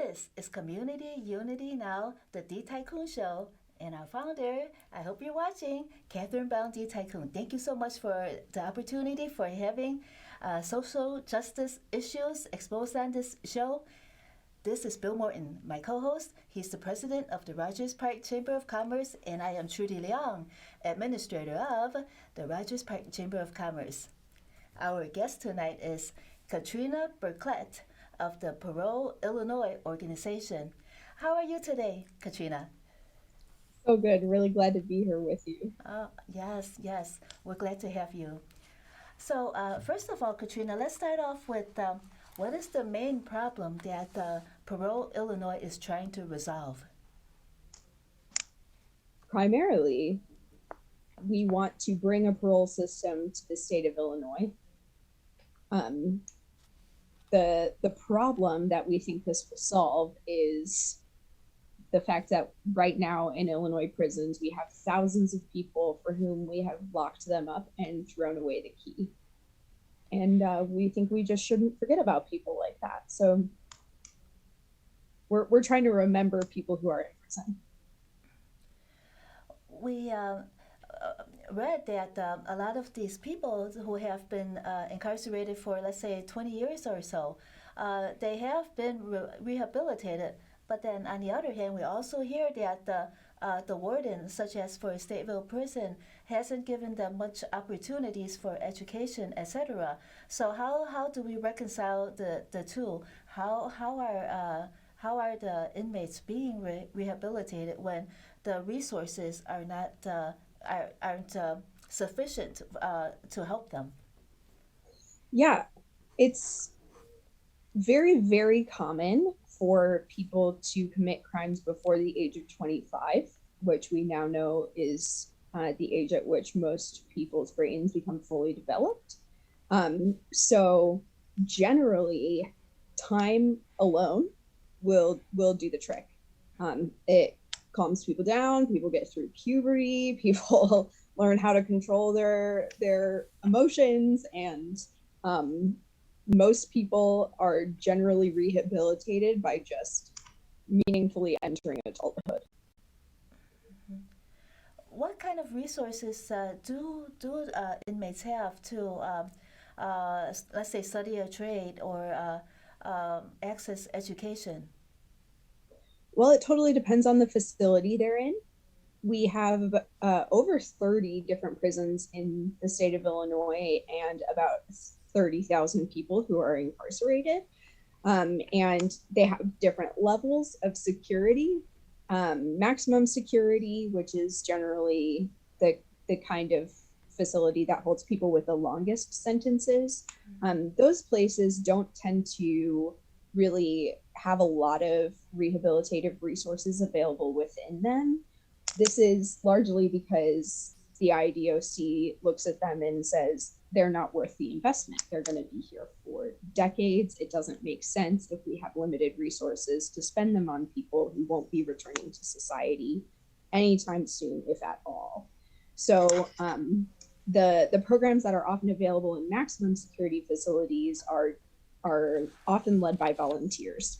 This is Community Unity Now, the D Tycoon Show, and our founder, I hope you're watching, Catherine Brown D Tycoon. Thank you so much for the opportunity for having social justice issues exposed on this show. This is Bill Morton, my co-host. He's the president of the Rogers Park Chamber of Commerce, and I am Trudy Leong, administrator of the Rogers Park Chamber of Commerce. Our guest tonight is Katrina Burclet of the Parole Illinois organization. How are you today, Katrina? So good. Really glad to be here with you. Yes, we're glad to have you. So, first of all, Katrina, let's start off with what is the main problem that Parole Illinois is trying to resolve? Primarily, we want to bring a parole system to the state of Illinois. The problem that we think this will solve is the fact that right now in Illinois prisons, we have thousands of people for whom we have locked them up and thrown away the key. And we think we just shouldn't forget about people like that. So we're trying to remember people who are in prison. We read that a lot of these people who have been incarcerated for, let's say, 20 years or so, they have been rehabilitated. But then on the other hand, we also hear that the warden, such as for Stateville Prison, hasn't given them much opportunities for education, etc. So how do we reconcile the two? How are the inmates being rehabilitated when the resources are not aren't sufficient to help them? Yeah, it's very, very common for people to commit crimes before the age of 25, which we now know is the age at which most people's brains become fully developed. So generally, time alone will do the trick. It calms people down, people get through puberty, people learn how to control their emotions, and most people are generally rehabilitated by just meaningfully entering adulthood. Mhm. What kind of resources do inmates have to, let's say, study a trade or access education? Well, it totally depends on the facility they're in. We have over 30 different prisons in the state of Illinois and about 30,000 people who are incarcerated. And they have different levels of security. Maximum security, which is generally the kind of facility that holds people with the longest sentences. Those places don't tend to really have a lot of rehabilitative resources available within them. This is largely because the IDOC looks at them and says they're not worth the investment. They're going to be here for decades. It doesn't make sense if we have limited resources to spend them on people who won't be returning to society anytime soon, if at all. So the programs that are often available in maximum security facilities are often led by volunteers.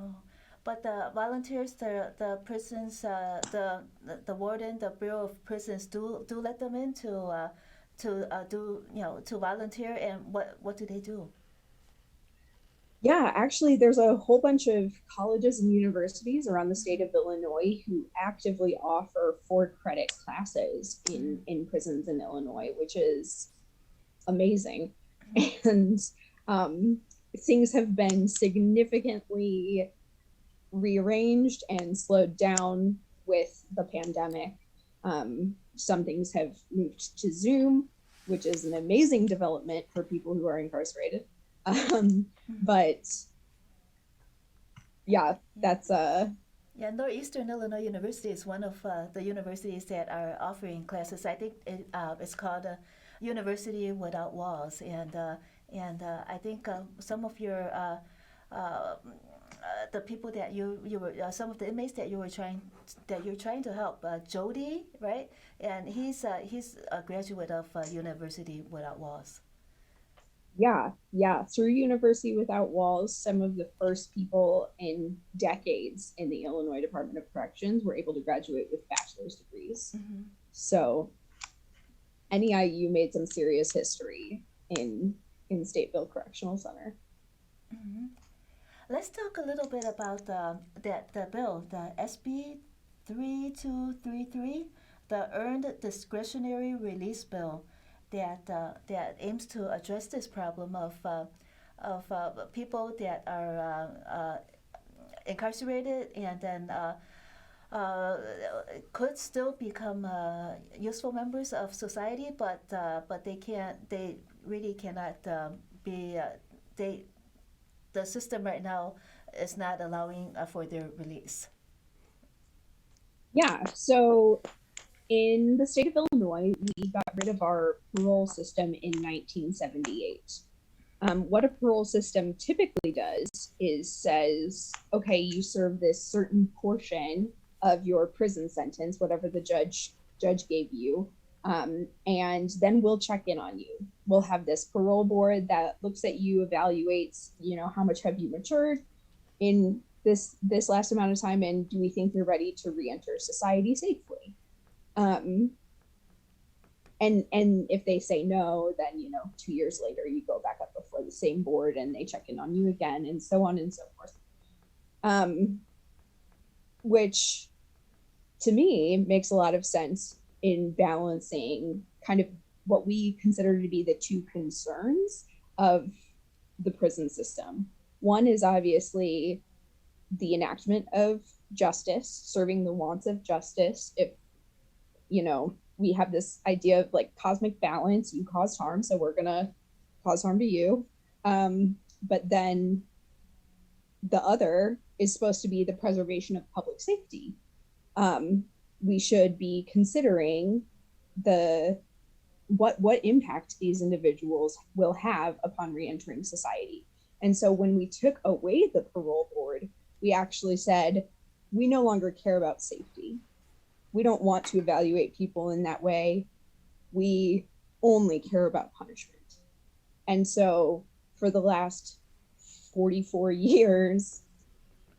Oh, but the volunteers, the prisons, the warden, the Bureau of Prisons do let them in to do to volunteer, and what do they do? Yeah, actually, there's a whole bunch of colleges and universities around the state of Illinois who actively offer 4 credit classes in prisons in Illinois, which is amazing. And things have been significantly rearranged and slowed down with the pandemic. Some things have moved to Zoom, which is an amazing development for people who are incarcerated. But yeah, that's Yeah, Northeastern Illinois University is one of the universities that are offering classes. I think it's called University Without Walls, and I think some of your the people that you were some of the inmates that you're trying to help, Jody, right? And he's a graduate of University Without Walls. Yeah. Through University Without Walls, some of the first people in decades in the Illinois Department of Corrections were able to graduate with bachelor's degrees. Mm-hmm. So NEIU made some serious history in Stateville Correctional Center. Mm-hmm. Let's talk a little bit about the bill, the SB 3233, the Earned Discretionary Release Bill, that aims to address this problem of people that are incarcerated and then could still become useful members of society, but they can't. They really cannot be. They the system right now is not allowing for their release. Yeah, so in the state of Illinois, we got rid of our parole system in 1978. What a parole system typically does is says, okay, you serve this certain portion of your prison sentence, whatever the judge gave you, and then we'll check in on you. We'll have this parole board that looks at you, evaluates, how much have you matured in this last amount of time, and do we think you're ready to re-enter society safely? And if they say no, then 2 years later you go back up before the same board and they check in on you again, and so on and so forth. Which to me makes a lot of sense in balancing kind of what we consider to be the two concerns of the prison system. One is obviously the enactment of justice, serving the wants of justice. If we have this idea of like cosmic balance, you caused harm, so we're gonna cause harm to you. But then the other is supposed to be the preservation of public safety. We should be considering what impact these individuals will have upon reentering society. And so when we took away the parole board, we actually said, we no longer care about safety. We don't want to evaluate people in that way. We only care about punishment. And so for the last 44 years,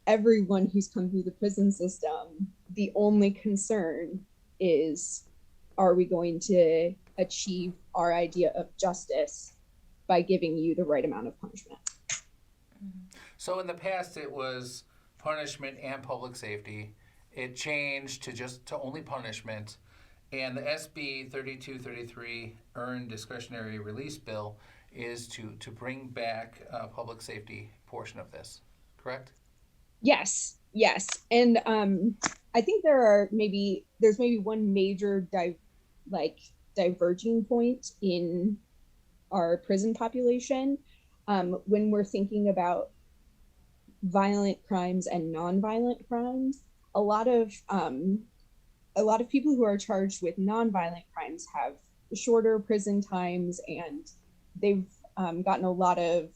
everyone who's come through the prison system, the only concern is, are we going to achieve our idea of justice by giving you the right amount of punishment? So in the past, it was punishment and public safety. It changed to only punishment, and the SB 3233 Earned Discretionary Release Bill is to bring back a public safety portion of this, correct? Yes. And I think there's maybe one major diverging point in our prison population when we're thinking about violent crimes and nonviolent crimes. A lot of people who are charged with nonviolent crimes have shorter prison times, and they've gotten a lot of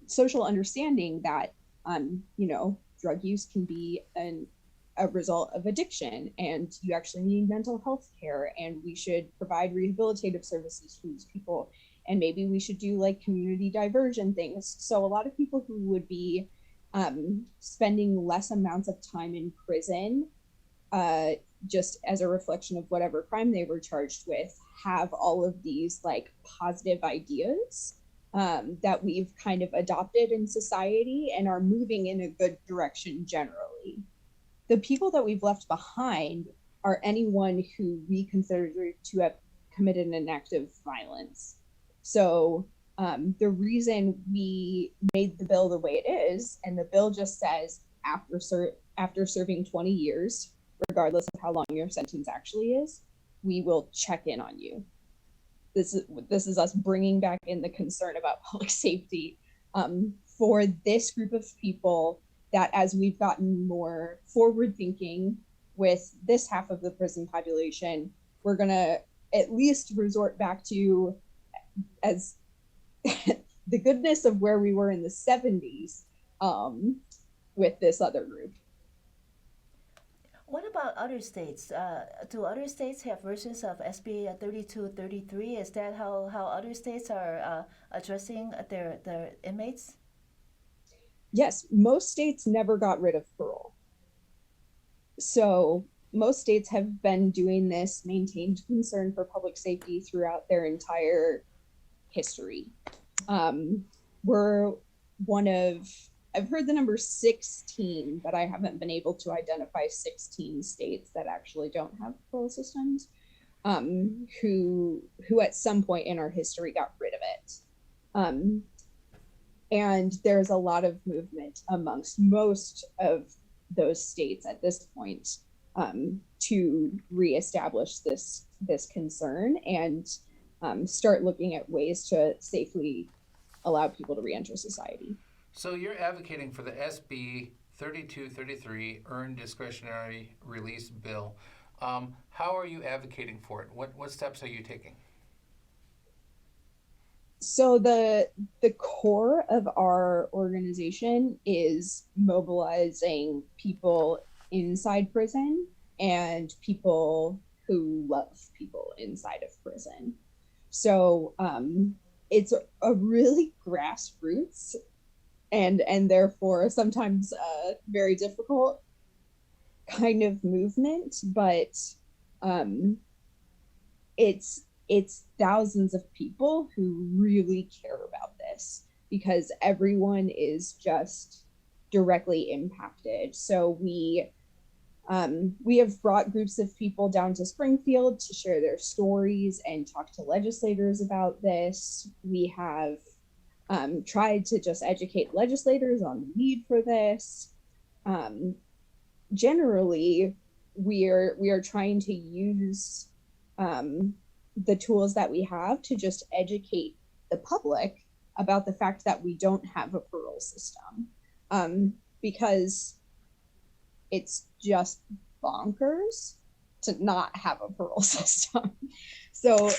social understanding that drug use can be a result of addiction, and you actually need mental health care, and we should provide rehabilitative services for these people, and maybe we should do like community diversion things. So a lot of people who would be spending less amounts of time in prison just as a reflection of whatever crime they were charged with have all of these like positive ideas that we've kind of adopted in society and are moving in a good direction generally. The people that we've left behind are anyone who we consider to have committed an act of violence. So the reason we made the bill the way it is, and the bill just says after serving 20 years, regardless of how long your sentence actually is, we will check in on you. This is us bringing back in the concern about public safety for this group of people, that as we've gotten more forward thinking with this half of the prison population, we're going to at least resort back to as the goodness of where we were in the 70s with this other group. What about other states? Do other states have versions of SB 3233? Is that how other states are addressing their inmates? Yes, most states never got rid of parole. So most states have been doing this maintained concern for public safety throughout their entire history. We're one of, I've heard the number 16, but I haven't been able to identify 16 states that actually don't have parole systems, who at some point in our history got rid of it. And there's a lot of movement amongst most of those states at this point, to reestablish this concern and start looking at ways to safely allow people to reenter society. So you're advocating for the SB 3233 Earned Discretionary Release Bill. How are you advocating for it? What steps are you taking? So the core of our organization is mobilizing people inside prison and people who love people inside of prison. So it's a really grassroots and therefore sometimes very difficult kind of movement, but it's thousands of people who really care about this because everyone is just directly impacted. So we have brought groups of people down to Springfield to share their stories and talk to legislators about this. We have tried to just educate legislators on the need for this. Generally, we are trying to use the tools that we have to just educate the public about the fact that we don't have a parole system, because it's just bonkers to not have a parole system. So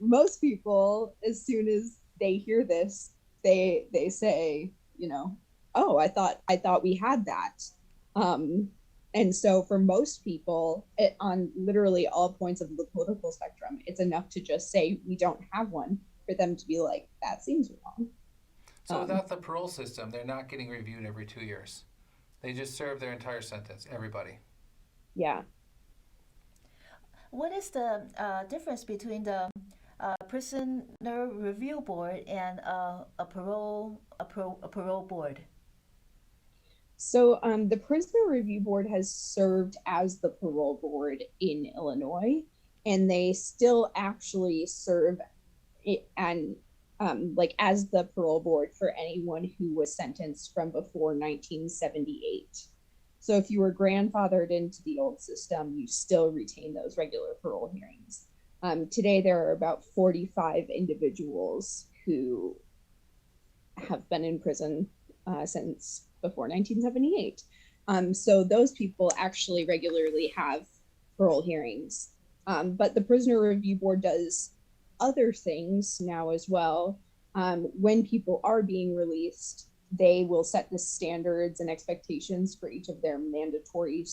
most people, as soon as they hear this, they say, oh, I thought we had that. And so for most people, on literally all points of the political spectrum, it's enough to just say we don't have one for them to be like, that seems wrong. So without the parole system, they're not getting reviewed every 2 years. They just serve their entire sentence, everybody. Yeah. What is the difference between the prisoner review board and a parole board? So the Prisoner Review Board has served as the parole board in Illinois, and they still actually serve and as the parole board for anyone who was sentenced from before 1978. So if you were grandfathered into the old system, you still retain those regular parole hearings. Today, there are about 45 individuals who have been in prison since before 1978. So those people actually regularly have parole hearings. But the Prisoner Review Board does other things now as well. When people are being released, they will set the standards and expectations for each of their mandatory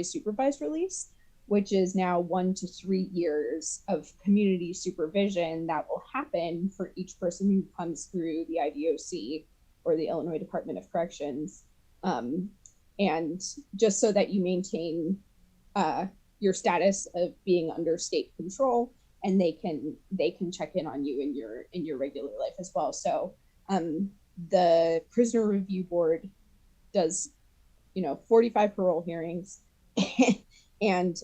supervised release, which is now 1 to 3 years of community supervision that will happen for each person who comes through the IDOC or the Illinois Department of Corrections, and just so that you maintain your status of being under state control, and they can check in on you in your regular life as well. So the Prisoner Review Board does 45 parole hearings and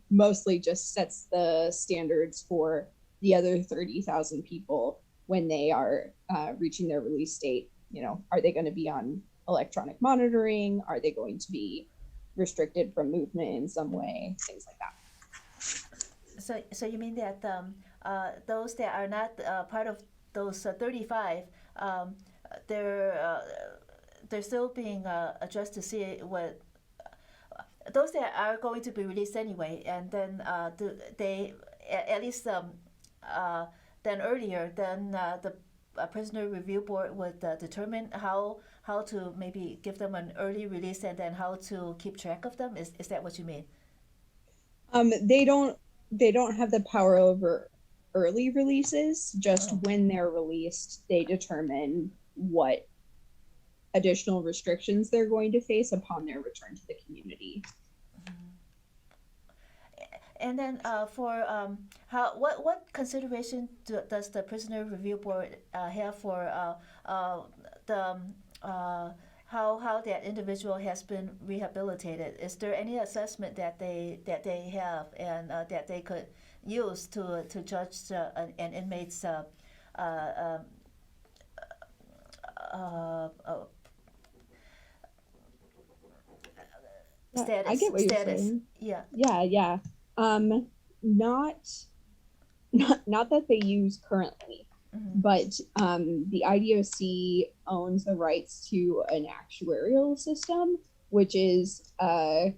mostly just sets the standards for the other 30,000 people when they are reaching their release date. Are they going to be on electronic monitoring? Are they going to be restricted from movement in some way? Things like that. So you mean that those that are not part of those 35, they're still being addressed to see what those that are going to be released anyway, and then do they at least then earlier, then prisoner review board would determine how to maybe give them an early release and then how to keep track of them? Is that what you mean? They don't have the power over early releases. Just Oh. when they're released, they determine what additional restrictions they're going to face upon their return to the community. And then for what consideration does the prisoner review board have for the how that individual has been rehabilitated? Is there any assessment that they have and that they could use to judge an inmate's status? I get what you're saying. Yeah. Yeah. Not that they use currently, but the IDOC owns the rights to an actuarial system, which is a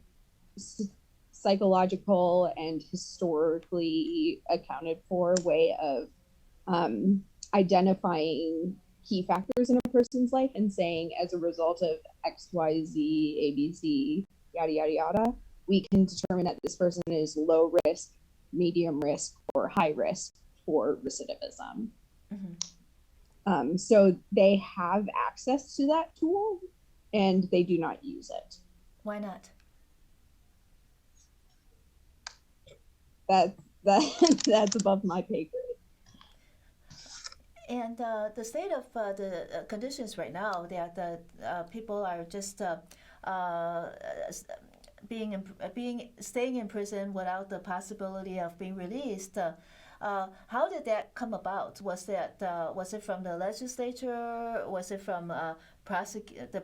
psychological and historically accounted for way of identifying key factors in a person's life and saying, as a result of X, Y, Z, A, B, C, yada, yada, yada, we can determine that this person is low risk, medium risk, or high risk for recidivism. So they have access to that tool and they do not use it. Why not? That's above my pay grade. And the state of the conditions right now, that the people are just staying in prison without the possibility of being released. How did that come about? Was it from the legislature? Was it from the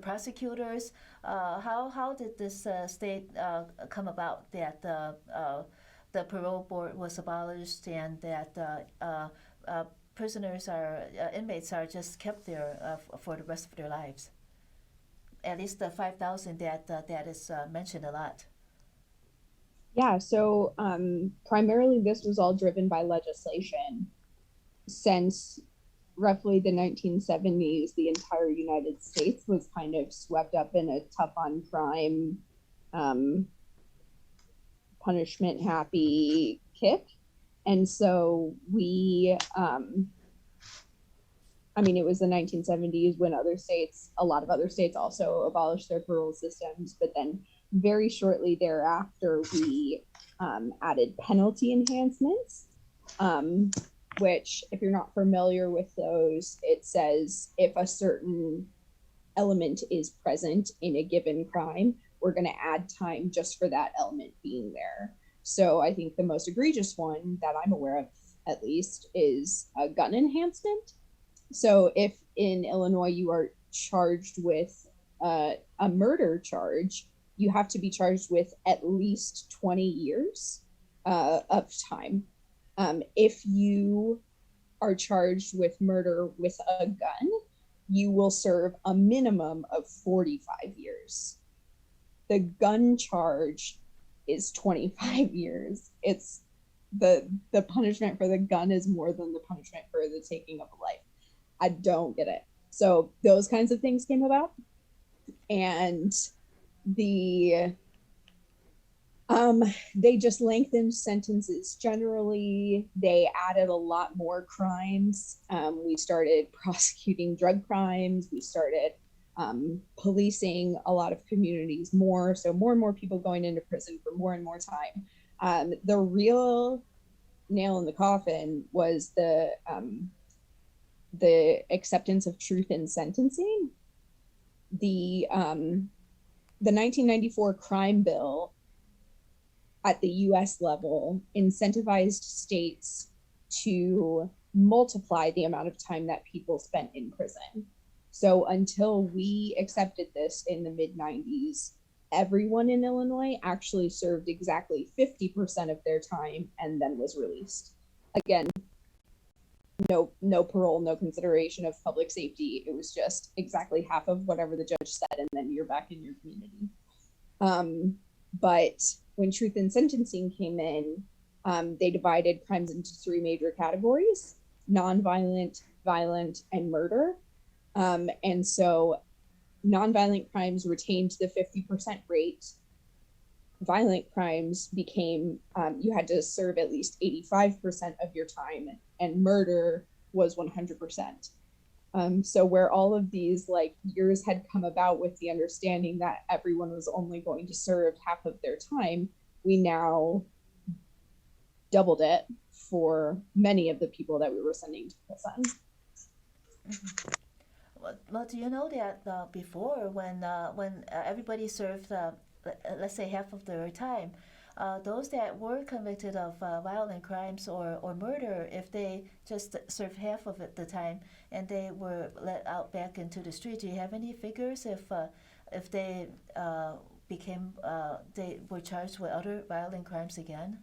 prosecutors? How did this state come about that the parole board was abolished and that inmates are just kept there for the rest of their lives? At least the 5,000 that is mentioned a lot. Yeah, so primarily this was all driven by legislation. Since roughly the 1970s, the entire United States was kind of swept up in a tough on crime, punishment happy kick. And so it was the 1970s when a lot of other states also abolished their parole systems, but then very shortly thereafter, we added penalty enhancements, which, if you're not familiar with those, it says if a certain element is present in a given crime, we're going to add time just for that element being there. So I think the most egregious one that I'm aware of, at least, is a gun enhancement. So if in Illinois you are charged with a murder charge, you have to be charged with at least 20 years of time. If you are charged with murder with a gun, you will serve a minimum of 45 years. The gun charge is 25 years. It's the punishment for the gun is more than the punishment for the taking of a life. I don't get it. So those kinds of things came about. And they just lengthened sentences generally. They added a lot more crimes. We started prosecuting drug crimes. We started policing a lot of communities more. So more and more people going into prison for more and more time. The real nail in the coffin was the acceptance of truth in sentencing. The 1994 crime bill at the US level incentivized states to multiply the amount of time that people spent in prison. So until we accepted this in the mid-90s, everyone in Illinois actually served exactly 50% of their time and then was released. Again, no parole, no consideration of public safety. It was just exactly half of whatever the judge said, and then you're back in your community. But when truth in sentencing came in, they divided crimes into three major categories. nonviolent, violent, and murder. And so nonviolent crimes retained the 50% rate. Violent crimes became, you had to serve at least 85% of your time, and murder was 100%. So where all of these like years had come about with the understanding that everyone was only going to serve half of their time, we now doubled it for many of the people that we were sending to prison. Mm-hmm. Well, do you know that before, when everybody served, let's say half of their time, those that were convicted of violent crimes or murder, if they just served half of it the time and they were let out back into the street, do you have any figures if they became they were charged with other violent crimes again?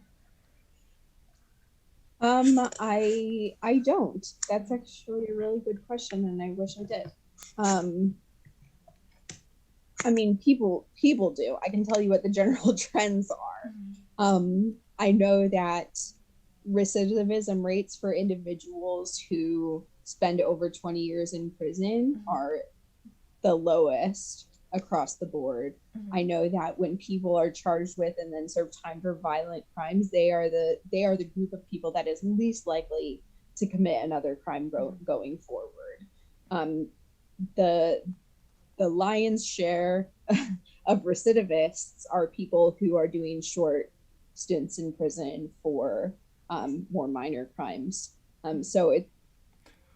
I don't. That's actually a really good question, and I wish I did. I mean, people do. I can tell you what the general trends are. I know that recidivism rates for individuals who spend over 20 years in prison are the lowest across the board. I know that when people are charged with and then serve time for violent crimes, they are the group of people that is least likely to commit another crime going forward. The lion's share of recidivists are people who are doing short stints in prison for more minor crimes. So it,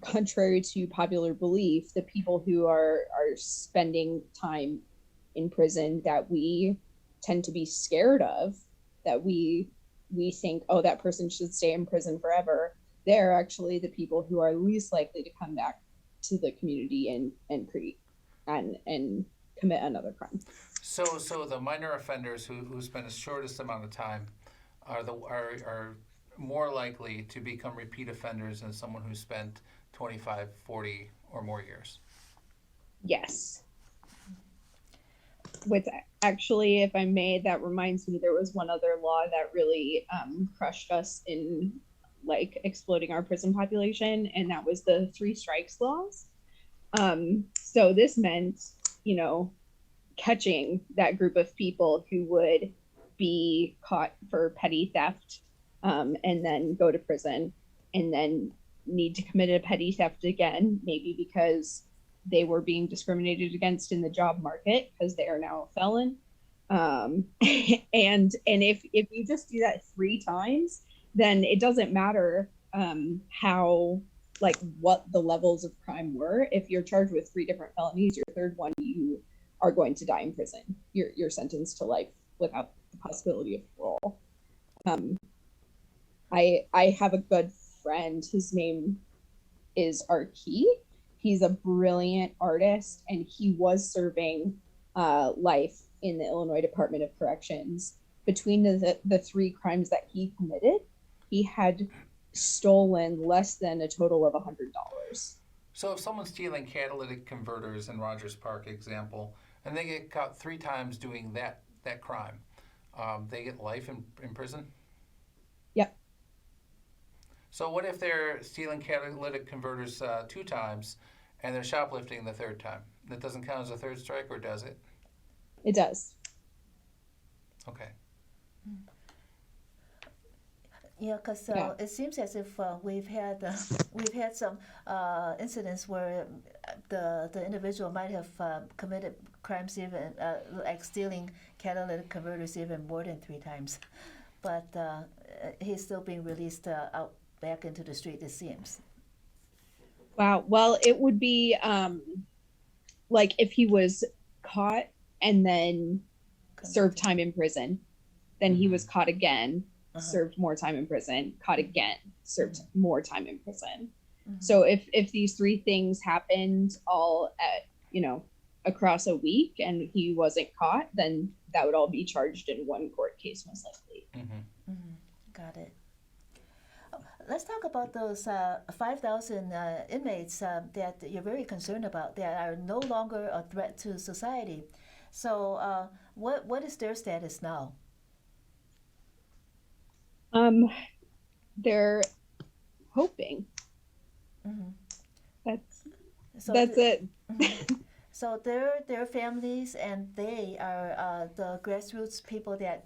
contrary to popular belief, the people who are spending time in prison that we tend to be scared of, that we think, oh, that person should stay in prison forever, they're actually the people who are least likely to come back to the community and commit another crime. So the minor offenders who spend the shortest amount of time are more likely to become repeat offenders than someone who spent 25, 40 or more years. Yes. With actually, if I may, that reminds me, there was one other law that really crushed us in like exploding our prison population, and that was the 3 strikes laws. So this meant, catching that group of people who would be caught for petty theft, and then go to prison, and then need to commit a petty theft again, maybe because they were being discriminated against in the job market because they are now a felon. And if you just do that 3 times, then it doesn't matter how, like, what the levels of crime were. If you're charged with 3 different felonies, your third one, you are going to die in prison. You're sentenced to life without the possibility of parole. I have a good friend. His name is Arki. He's a brilliant artist, and he was serving life in the Illinois Department of Corrections. Between the 3 crimes that he committed, he had stolen less than a total of $100. So if someone's stealing catalytic converters in Rogers Park example, and they get caught 3 times doing that crime, they get life in prison? Yep. So what if they're stealing catalytic converters 2 times and they're shoplifting the 3rd time? That doesn't count as a 3rd strike, or does it? It does. Okay. Yeah, because it seems as if we've had some incidents where the individual might have committed crimes even like stealing catalytic converters even more than 3 times, but he's still being released out back into the street, it seems. Wow. Well, it would be like if he was caught and then served time in prison, then he was caught again, served more time in prison, caught again, served more time in prison. So if these 3 things happened all at, across a week and he wasn't caught, then that would all be charged in one court case, most likely. Got it. Let's talk about those 5,000 inmates that you're very concerned about that are no longer a threat to society. So what is their status now? They're hoping Mhm. That's So that's it. so their families and they are the grassroots people that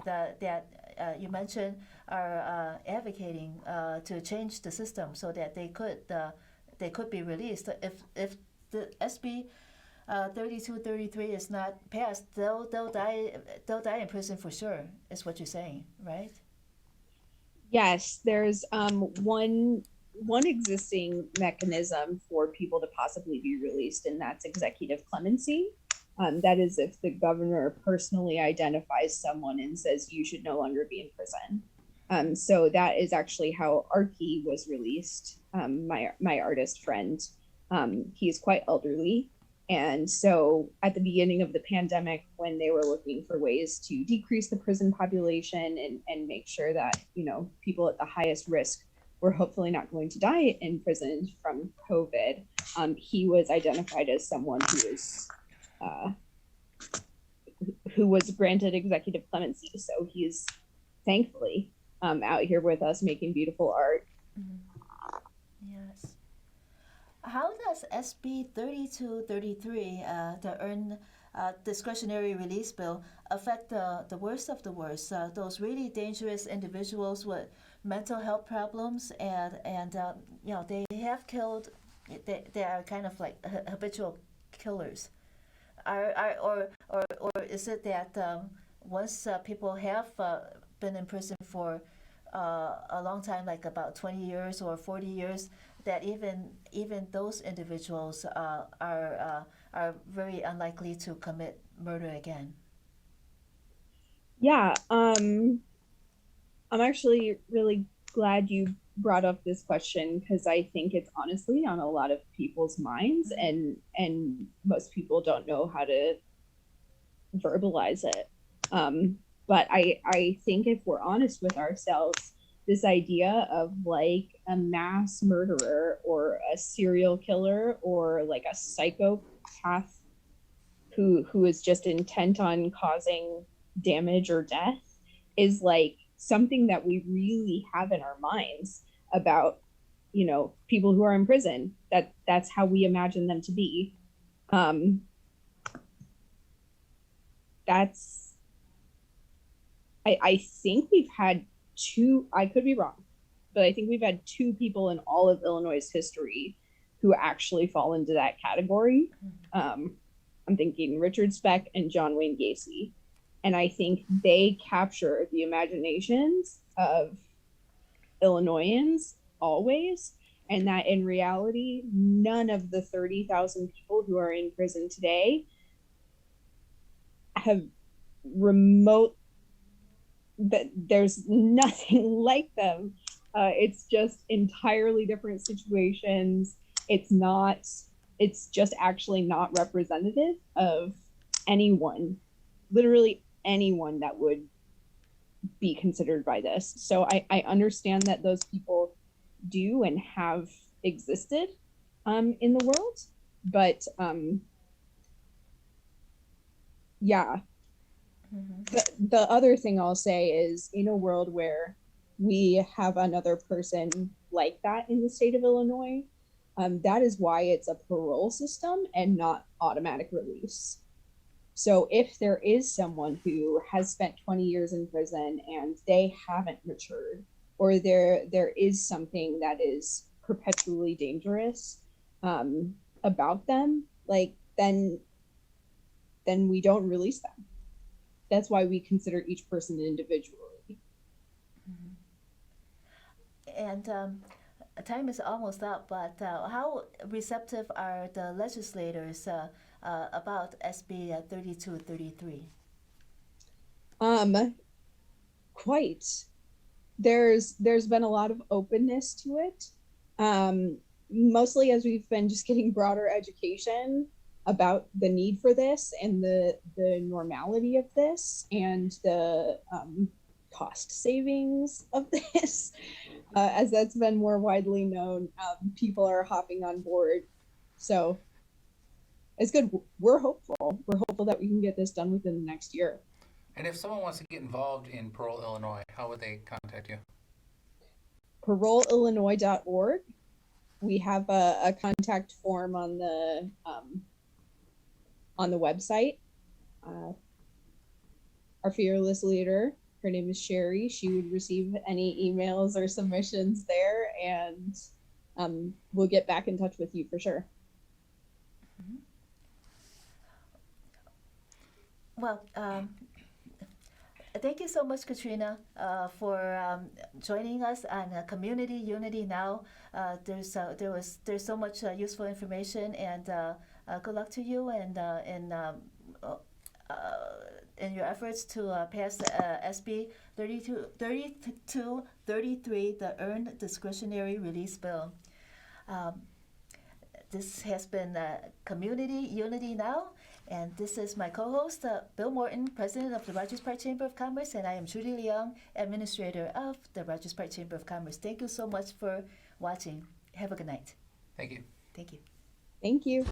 you mentioned are advocating to change the system so that they could be released. If the SB 3233 is not passed, they'll die in prison for sure. Is what you're saying, right? Yes, there's one existing mechanism for people to possibly be released, and that's executive clemency. That is if the governor personally identifies someone and says you should no longer be in prison. So that is actually how Archie was released. My artist friend, he's quite elderly, and so at the beginning of the pandemic, when they were looking for ways to decrease the prison population and make sure that, people at the highest risk were hopefully not going to die in prison from COVID, he was identified as someone uh, who was granted executive clemency. So he's thankfully out here with us making beautiful art. Yes. How does SB 3233, the Earned Discretionary Release Bill, affect the worst of the worst? Those really dangerous individuals with mental health problems and they have killed. They are kind of like habitual killers. Or is it that once people have been in prison for a long time, like about 20 years or 40 years, that even those individuals are very unlikely to commit murder again? Yeah, I'm actually really glad you brought up this question because I think it's honestly on a lot of people's minds, and most people don't know how to verbalize it. But I think if we're honest with ourselves, this idea of like a mass murderer or a serial killer or like a psychopath who is just intent on causing damage or death is like something that we really have in our minds about, people who are in prison. That's how we imagine them to be. That's I think we've had two, I could be wrong, but I think we've had two people in all of Illinois' history who actually fall into that category. I'm thinking Richard Speck and John Wayne Gacy. And I think they capture the imaginations of Illinoisans always. And that in reality, none of the 30,000 people who are in prison today have remote, that there's nothing like them. It's just entirely different situations. It's just actually not representative of anyone, literally anyone that would be considered by this. So I understand that those people do and have existed in the world, but yeah. The other thing I'll say is, in a world where we have another person like that in the state of Illinois, that is why it's a parole system and not automatic release. So if there is someone who has spent 20 years in prison and they haven't matured, or there is something that is perpetually dangerous about them, like then we don't release them. That's why we consider each person individually. And time is almost up, but how receptive are the legislators about SB 3233? Quite. There's been a lot of openness to it, mostly as we've been just getting broader education about the need for this and the normality of this and the cost savings of this. As that's been more widely known, people are hopping on board. So it's good. We're hopeful. We're hopeful that we can get this done within the next year. And if someone wants to get involved in Parole Illinois, how would they contact you? ParoleIllinois.org. we have a contact form on the website. Our fearless leader, her name is Sherry. She would receive any emails or submissions there, and we'll get back in touch with you for sure. Well, thank you so much, Katrina, for joining us on Community Unity Now. There's so much useful information, and good luck to you in your efforts to pass SB 3233, the Earned Discretionary Release Bill. This has been Community Unity Now, and this is my co-host, Bill Morton, President of the Rogers Park Chamber of Commerce, and I am Trudy Leong, Administrator of the Rogers Park Chamber of Commerce. Thank you so much for watching. Have a good night. Thank you. Thank you. Thank you.